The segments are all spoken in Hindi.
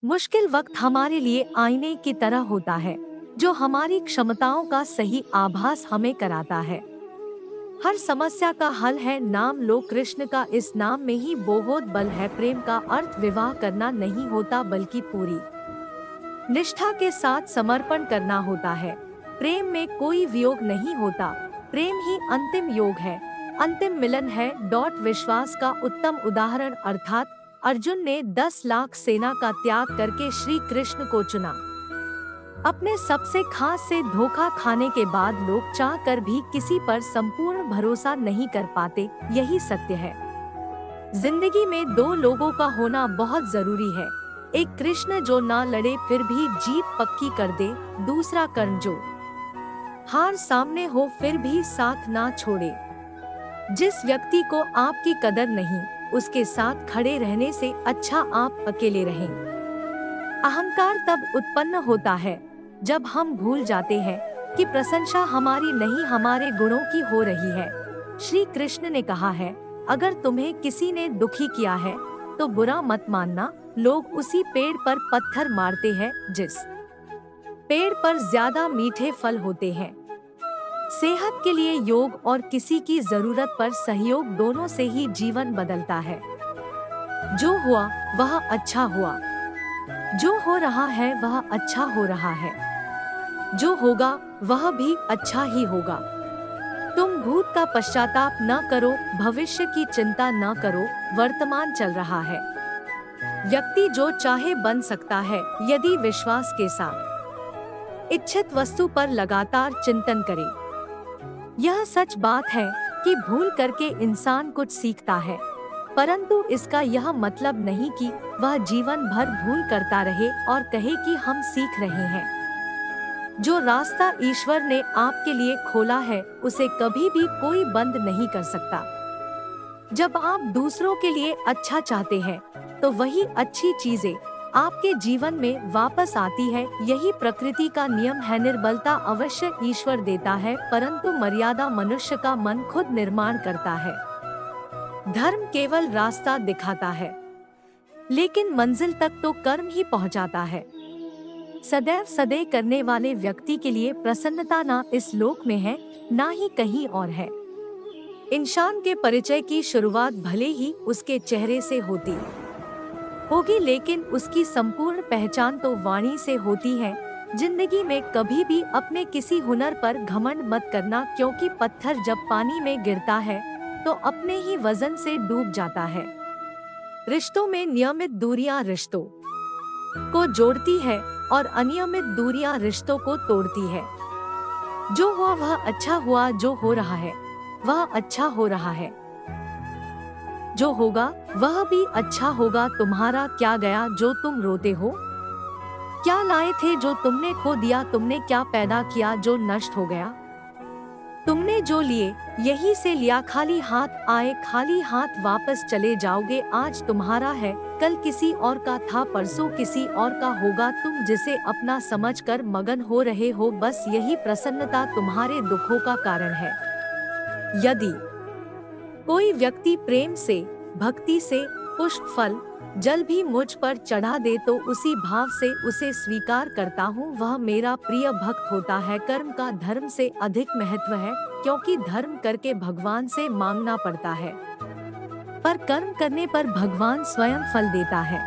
मुश्किल वक्त हमारे लिए आईने की तरह होता है, जो हमारी क्षमताओं का सही आभास हमें कराता है। हर समस्या का हल है नाम लो कृष्ण का, इस नाम में ही बहुत बल है। प्रेम का अर्थ विवाह करना नहीं होता, बल्कि पूरी निष्ठा के साथ समर्पण करना होता है। प्रेम में कोई वियोग नहीं होता, प्रेम ही अंतिम योग है, अंतिम मिलन है। विश्वास का उत्तम उदाहरण अर्थात अर्जुन ने 10 लाख सेना का त्याग करके श्री कृष्ण को चुना। अपने सबसे खास से धोखा खाने के बाद लोग चाह कर भी किसी पर संपूर्ण भरोसा नहीं कर पाते, यही सत्य है। जिंदगी में दो लोगों का होना बहुत जरूरी है। एक कृष्ण जो ना लड़े फिर भी जीत पक्की कर दे, दूसरा कर्ण जो हार सामने हो फिर भी साथ ना छोड़े। जिस व्यक्ति को आपकी कदर नहीं, उसके साथ खड़े रहने से अच्छा आप अकेले रहें। अहंकार तब उत्पन्न होता है जब हम भूल जाते हैं कि प्रशंसा हमारी नहीं हमारे गुणों की हो रही है। श्री कृष्ण ने कहा है, अगर तुम्हें किसी ने दुखी किया है तो बुरा मत मानना। लोग उसी पेड़ पर पत्थर मारते हैं जिस पेड़ पर ज्यादा मीठे फल होते हैं। सेहत के लिए योग और किसी की जरूरत पर सहयोग, दोनों से ही जीवन बदलता है। जो हुआ वह अच्छा हुआ, जो हो रहा है वह अच्छा हो रहा है, जो होगा वह भी अच्छा ही होगा। तुम भूत का पश्चाताप न करो, भविष्य की चिंता न करो, वर्तमान चल रहा है। व्यक्ति जो चाहे बन सकता है यदि विश्वास के साथ इच्छित वस्तु पर लगातार चिंतन करे। यह सच बात है कि भूल करके इंसान कुछ सीखता है, परंतु इसका यह मतलब नहीं कि वह जीवन भर भूल करता रहे और कहे कि हम सीख रहे हैं। जो रास्ता ईश्वर ने आपके लिए खोला है उसे कभी भी कोई बंद नहीं कर सकता। जब आप दूसरों के लिए अच्छा चाहते हैं तो वही अच्छी चीजें आपके जीवन में वापस आती है। यही प्रकृति का नियम है। निर्बलता अवश्य ईश्वर देता है, परंतु मर्यादा मनुष्य का मन खुद निर्माण करता है। धर्म केवल रास्ता दिखाता है, लेकिन मंजिल तक तो कर्म ही पहुंचाता है। सदैव सदैव करने वाले व्यक्ति के लिए प्रसन्नता ना इस लोक में है, ना ही कहीं और है। इंसान के परिचय की शुरुआत भले ही उसके चेहरे से होती होगी, लेकिन उसकी संपूर्ण पहचान तो वाणी से होती है। जिंदगी में कभी भी अपने किसी हुनर पर घमंड मत करना, क्योंकि पत्थर जब पानी में गिरता है तो अपने ही वजन से डूब जाता है। रिश्तों में नियमित दूरियां रिश्तों को जोड़ती है और अनियमित दूरियां रिश्तों को तोड़ती है। जो हुआ वह अच्छा हुआ, जो हो रहा है वह अच्छा हो रहा है, जो होगा वह भी अच्छा होगा। तुम्हारा क्या गया जो तुम रोते हो? क्या लाए थे जो तुमने खो दिया? तुमने क्या पैदा किया जो नष्ट हो गया? तुमने जो लिए यही से लिया, खाली हाथ आए खाली हाथ वापस चले जाओगे। आज तुम्हारा है कल किसी और का था, परसों किसी और का होगा। तुम जिसे अपना समझकर मगन हो रहे हो, बस यही प्रसन्नता तुम्हारे दुखों का कारण है। यदि कोई व्यक्ति प्रेम से, भक्ति से पुष्प फल जल भी मुझ पर चढ़ा दे तो उसी भाव से उसे स्वीकार करता हूँ, वह मेरा प्रिय भक्त होता है। कर्म का धर्म से अधिक महत्व है, क्योंकि धर्म करके भगवान से मांगना पड़ता है, पर कर्म करने पर भगवान स्वयं फल देता है।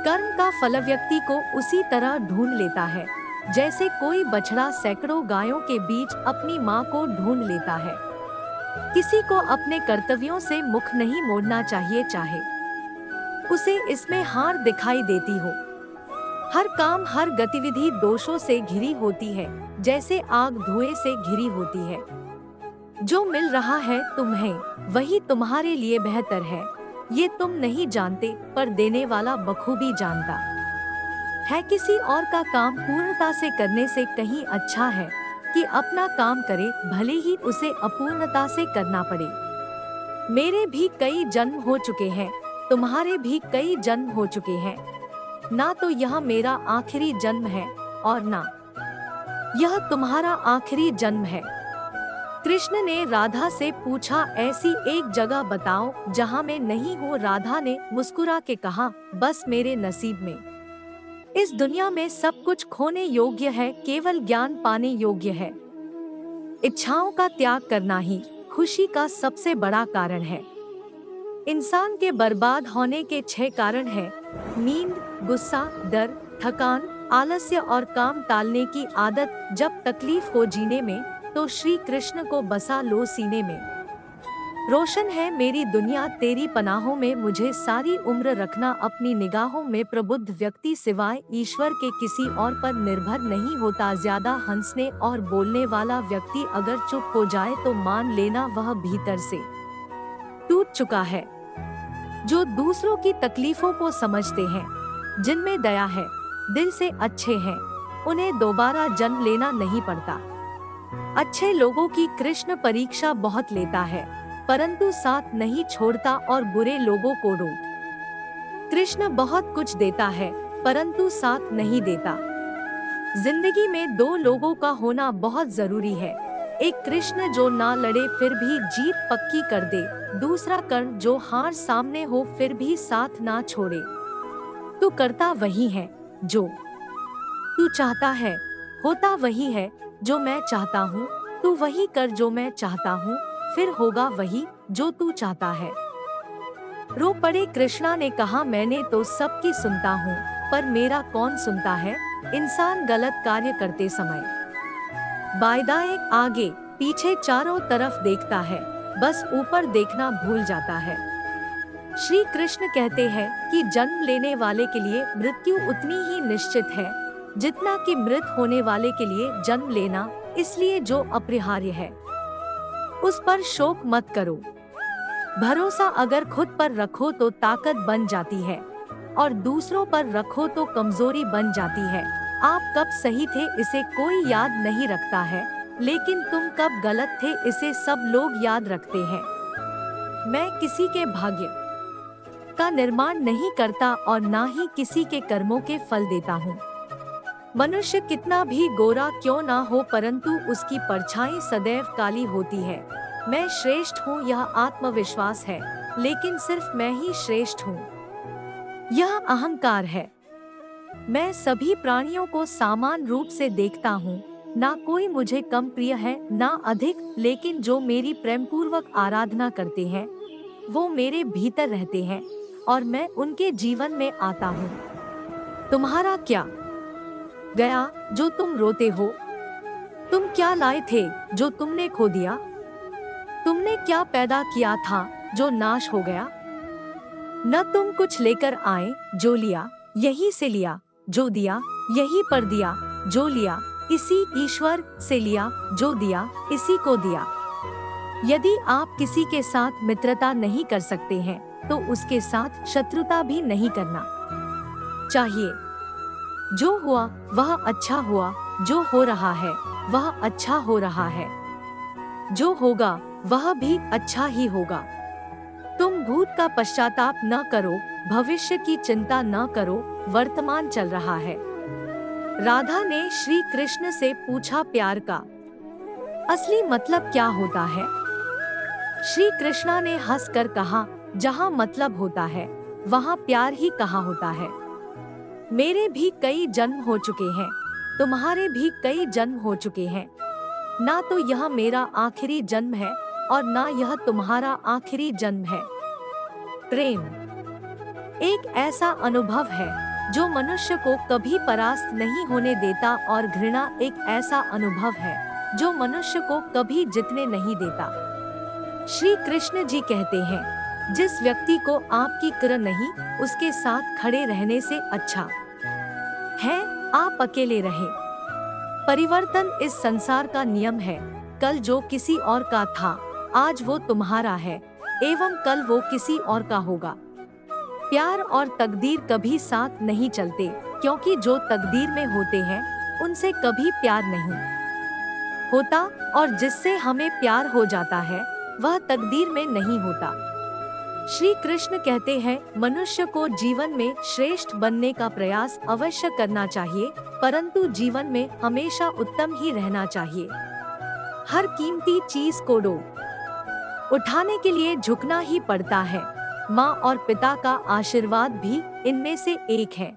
कर्म का फल व्यक्ति को उसी तरह ढूंढ लेता है जैसे कोई बछड़ा सैकड़ों गायों के बीच अपनी माँ को ढूंढ लेता है। किसी को अपने कर्तव्यों से मुख नहीं मोड़ना चाहिए, चाहे उसे इसमें हार दिखाई देती हो। हर काम हर गतिविधि दोषों से घिरी होती है, जैसे आग धुएं से घिरी होती है। जो मिल रहा है तुम्हें वही तुम्हारे लिए बेहतर है, ये तुम नहीं जानते, पर देने वाला बखूबी जानता है। किसी और का काम पूर्णता से करने से कहीं अच्छा है कि अपना काम करे, भले ही उसे अपूर्णता से करना पड़े। मेरे भी कई जन्म हो चुके हैं, तुम्हारे भी कई जन्म हो चुके हैं। ना तो यह मेरा आखिरी जन्म है और ना यह तुम्हारा आखिरी जन्म है। कृष्ण ने राधा से पूछा, ऐसी एक जगह बताओ जहाँ मैं नहीं हूँ। राधा ने मुस्कुरा के कहा, बस मेरे नसीब में इस दुनिया में सब कुछ खोने योग्य है, केवल ज्ञान पाने योग्य है। इच्छाओं का त्याग करना ही खुशी का सबसे बड़ा कारण है। इंसान के बर्बाद होने के 6 कारण हैं: नींद, गुस्सा, डर, थकान, आलस्य और काम टालने की आदत। जब तकलीफ हो जीने में तो श्री कृष्ण को बसा लो सीने में। रोशन है मेरी दुनिया तेरी पनाहों में, मुझे सारी उम्र रखना अपनी निगाहों में। प्रबुद्ध व्यक्ति सिवाय ईश्वर के किसी और पर निर्भर नहीं होता। ज्यादा हंसने और बोलने वाला व्यक्ति अगर चुप हो जाए तो मान लेना वह भीतर से टूट चुका है। जो दूसरों की तकलीफों को समझते हैं, जिनमें दया है, दिल से अच्छे हैं, उन्हें दोबारा जन्म लेना नहीं पड़ता। अच्छे लोगों की कृष्ण परीक्षा बहुत लेता है, परंतु साथ नहीं छोड़ता और बुरे लोगों को रोक। कृष्ण बहुत कुछ देता है, परंतु साथ नहीं देता। जिंदगी में 2 लोगों का होना बहुत जरूरी है। एक कृष्ण जो ना लड़े फिर भी जीत पक्की कर दे, दूसरा कर्ण जो हार सामने हो फिर भी साथ ना छोड़े। तू करता वही है जो तू चाहता है, होता वही है जो मैं चाहता हूँ। तू वही कर जो मैं चाहता हूँ, फिर होगा वही जो तू चाहता है। रो पड़े कृष्णा ने कहा, मैंने तो सबकी सुनता हूँ, पर मेरा कौन सुनता है। इंसान गलत कार्य करते समय बायदाए आगे पीछे चारों तरफ देखता है, बस ऊपर देखना भूल जाता है। श्री कृष्ण कहते हैं कि जन्म लेने वाले के लिए मृत्यु उतनी ही निश्चित है जितना कि मृत होने वाले के लिए जन्म लेना। इसलिए जो अपरिहार्य है उस पर शोक मत करो। भरोसा अगर खुद पर रखो तो ताकत बन जाती है, और दूसरों पर रखो तो कमजोरी बन जाती है। आप कब सही थे इसे कोई याद नहीं रखता है, लेकिन तुम कब गलत थे इसे सब लोग याद रखते हैं। मैं किसी के भाग्य का निर्माण नहीं करता और ना ही किसी के कर्मों के फल देता हूँ। मनुष्य कितना भी गोरा क्यों ना हो, परंतु उसकी परछाई सदैव काली होती है। मैं श्रेष्ठ हूँ यह आत्मविश्वास है, लेकिन सिर्फ मैं ही श्रेष्ठ हूँ यह अहंकार है। मैं सभी प्राणियों को समान रूप से देखता हूँ, ना कोई मुझे कम प्रिय है ना अधिक, लेकिन जो मेरी प्रेमपूर्वक आराधना करते हैं वो मेरे भीतर रहते हैं और मैं उनके जीवन में आता हूँ। तुम्हारा क्या गया जो तुम रोते हो? तुम क्या लाए थे जो तुमने खो दिया? तुमने क्या पैदा किया था जो नाश हो गया? न तुम कुछ लेकर आए, जो लिया यही से लिया, जो दिया यही पर दिया, जो लिया इसी ईश्वर से लिया, जो दिया इसी को दिया। यदि आप किसी के साथ मित्रता नहीं कर सकते हैं तो उसके साथ शत्रुता भी नहीं करना चाहिए। जो हुआ वह अच्छा हुआ, जो हो रहा है वह अच्छा हो रहा है, जो होगा वह भी अच्छा ही होगा। तुम भूत का पश्चाताप न करो, भविष्य की चिंता न करो, वर्तमान चल रहा है। राधा ने श्री कृष्ण से पूछा, प्यार का असली मतलब क्या होता है? श्री कृष्णा ने हंसकर कहा, जहाँ मतलब होता है वहाँ प्यार ही कहाँ होता है। मेरे भी कई जन्म हो चुके हैं, तुम्हारे भी कई जन्म हो चुके हैं। ना तो यह मेरा आखिरी जन्म है और ना यह तुम्हारा आखिरी जन्म है। प्रेम एक ऐसा अनुभव है जो मनुष्य को कभी परास्त नहीं होने देता, और घृणा एक ऐसा अनुभव है जो मनुष्य को कभी जीतने नहीं देता। श्री कृष्ण जी कहते हैं, जिस व्यक्ति को आपकी किरण नहीं, उसके साथ खड़े रहने से अच्छा है आप अकेले रहें। परिवर्तन इस संसार का नियम है। कल जो किसी और का था आज वो तुम्हारा है, एवं कल वो किसी और का होगा। प्यार और तकदीर कभी साथ नहीं चलते, क्योंकि जो तकदीर में होते हैं उनसे कभी प्यार नहीं होता, और जिससे हमें प्यार हो जाता है वह तकदीर में नहीं होता। श्री कृष्ण कहते हैं, मनुष्य को जीवन में श्रेष्ठ बनने का प्रयास अवश्य करना चाहिए, परंतु जीवन में हमेशा उत्तम ही रहना चाहिए। हर कीमती चीज को उठाने के लिए झुकना ही पड़ता है। माँ और पिता का आशीर्वाद भी इनमें से एक है।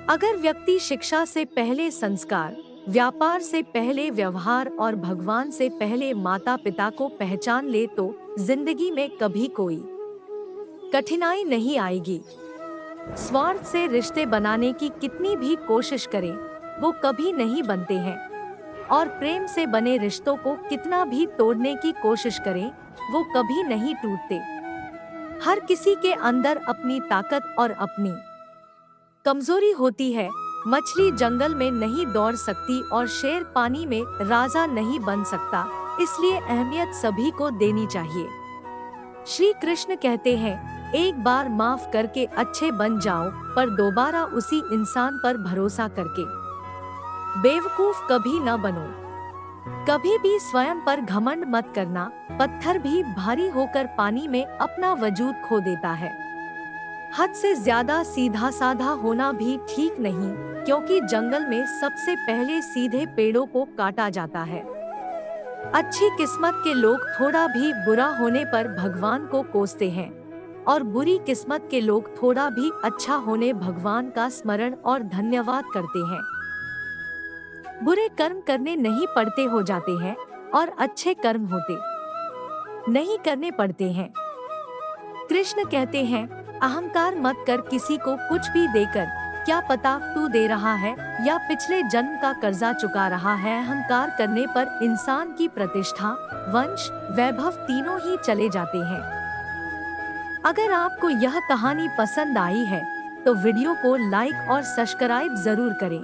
अगर व्यक्ति शिक्षा से पहले संस्कार, व्यापार से पहले व्यवहार और भगवान से पहले माता पिता को पहचान ले तो जिंदगी में कभी कोई कठिनाई नहीं आएगी। स्वार्थ से रिश्ते बनाने की कितनी भी कोशिश करें, वो कभी नहीं बनते हैं, और प्रेम से बने रिश्तों को कितना भी तोड़ने की कोशिश करें, वो कभी नहीं टूटते। हर किसी के अंदर अपनी ताकत और अपनी कमजोरी होती है। मछली जंगल में नहीं दौड़ सकती और शेर पानी में राजा नहीं बन सकता, इसलिए अहमियत सभी को देनी चाहिए। श्री कृष्ण कहते हैं, एक बार माफ करके अच्छे बन जाओ, पर दोबारा उसी इंसान पर भरोसा करके बेवकूफ कभी न बनो। कभी भी स्वयं पर घमंड मत करना। पत्थर भी भारी होकर पानी में अपना वजूद खो देता है। हद से ज्यादा सीधा साधा होना भी ठीक नहीं, क्योंकि जंगल में सबसे पहले सीधे पेड़ों को काटा जाता है। अच्छी किस्मत के लोग थोड़ा भी बुरा होने पर भगवान को कोसते हैं, और बुरी किस्मत के लोग थोड़ा भी अच्छा होने भगवान का स्मरण और धन्यवाद करते हैं। बुरे कर्म करने नहीं पड़ते हो जाते हैं, और अच्छे कर्म होते नहीं करने पड़ते हैं। कृष्ण कहते हैं, अहंकार मत कर किसी को कुछ भी देकर, क्या पता तू दे रहा है या पिछले जन्म का कर्जा चुका रहा है। अहंकार करने पर इंसान की प्रतिष्ठा, वंश, वैभव तीनों ही चले जाते हैं। अगर आपको यह कहानी पसंद आई है तो वीडियो को लाइक और सब्सक्राइब जरूर करें।